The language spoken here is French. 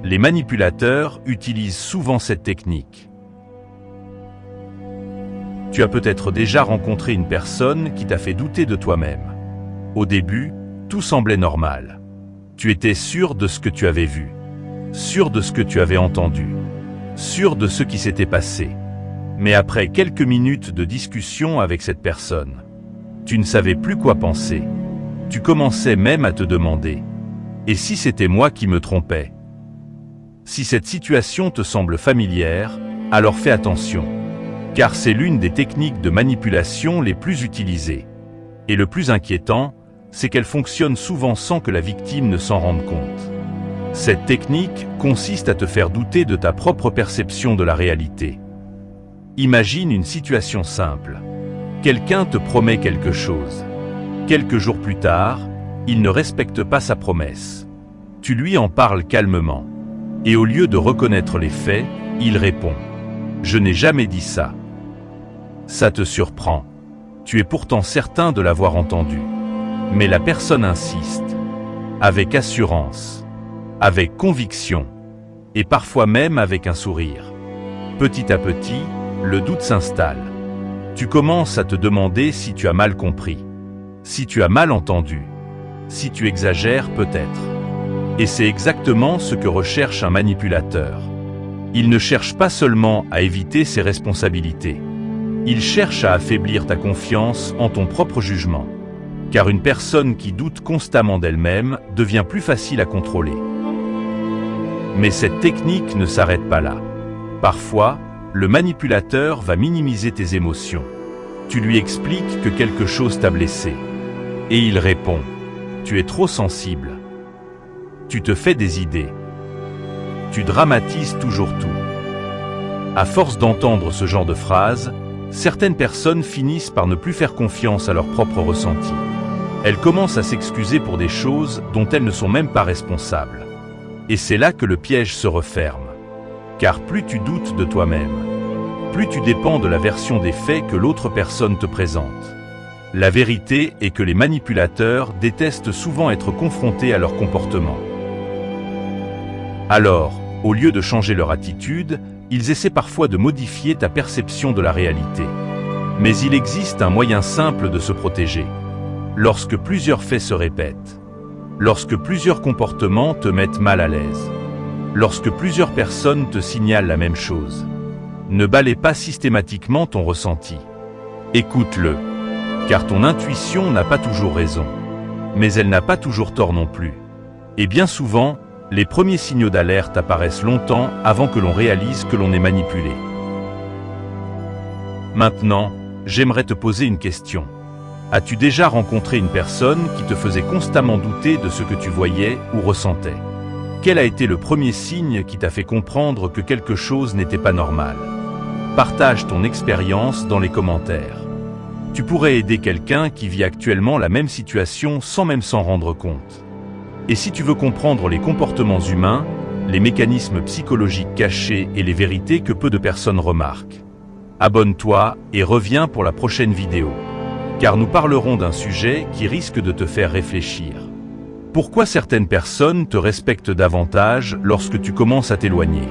Les manipulateurs utilisent souvent cette technique. Tu as peut-être déjà rencontré une personne qui t'a fait douter de toi-même. Au début, tout semblait normal. Tu étais sûr de ce que tu avais vu, sûr de ce que tu avais entendu, sûr de ce qui s'était passé. Mais après quelques minutes de discussion avec cette personne, tu ne savais plus quoi penser. Tu commençais même à te demander « Et si c'était moi qui me trompais ?» Si cette situation te semble familière, alors fais attention, car c'est l'une des techniques de manipulation les plus utilisées. Et le plus inquiétant, c'est qu'elle fonctionne souvent sans que la victime ne s'en rende compte. Cette technique consiste à te faire douter de ta propre perception de la réalité. Imagine une situation simple. Quelqu'un te promet quelque chose. Quelques jours plus tard, il ne respecte pas sa promesse. Tu lui en parles calmement. Et au lieu de reconnaître les faits, il répond « Je n'ai jamais dit ça ». Ça te surprend. Tu es pourtant certain de l'avoir entendu. Mais la personne insiste, avec assurance, avec conviction, et parfois même avec un sourire. Petit à petit, le doute s'installe. Tu commences à te demander si tu as mal compris, si tu as mal entendu, si tu exagères peut-être. Et c'est exactement ce que recherche un manipulateur. Il ne cherche pas seulement à éviter ses responsabilités. Il cherche à affaiblir ta confiance en ton propre jugement. Car une personne qui doute constamment d'elle-même devient plus facile à contrôler. Mais cette technique ne s'arrête pas là. Parfois, le manipulateur va minimiser tes émotions. Tu lui expliques que quelque chose t'a blessé. Et il répond « Tu es trop sensible ». Tu te fais des idées. Tu dramatises toujours tout. À force d'entendre ce genre de phrases, certaines personnes finissent par ne plus faire confiance à leurs propres ressentis. Elles commencent à s'excuser pour des choses dont elles ne sont même pas responsables. Et c'est là que le piège se referme. Car plus tu doutes de toi-même, plus tu dépends de la version des faits que l'autre personne te présente. La vérité est que les manipulateurs détestent souvent être confrontés à leur comportement. Alors, au lieu de changer leur attitude, ils essaient parfois de modifier ta perception de la réalité. Mais il existe un moyen simple de se protéger. Lorsque plusieurs faits se répètent, lorsque plusieurs comportements te mettent mal à l'aise, lorsque plusieurs personnes te signalent la même chose, ne balaie pas systématiquement ton ressenti. Écoute-le, car ton intuition n'a pas toujours raison, mais elle n'a pas toujours tort non plus. Et bien souvent, les premiers signaux d'alerte apparaissent longtemps avant que l'on réalise que l'on est manipulé. Maintenant, j'aimerais te poser une question. As-tu déjà rencontré une personne qui te faisait constamment douter de ce que tu voyais ou ressentais? Quel a été le premier signe qui t'a fait comprendre que quelque chose n'était pas normal? Partage ton expérience dans les commentaires. Tu pourrais aider quelqu'un qui vit actuellement la même situation sans même s'en rendre compte. Et si tu veux comprendre les comportements humains, les mécanismes psychologiques cachés et les vérités que peu de personnes remarquent, abonne-toi et reviens pour la prochaine vidéo. Car nous parlerons d'un sujet qui risque de te faire réfléchir. Pourquoi certaines personnes te respectent davantage lorsque tu commences à t'éloigner ?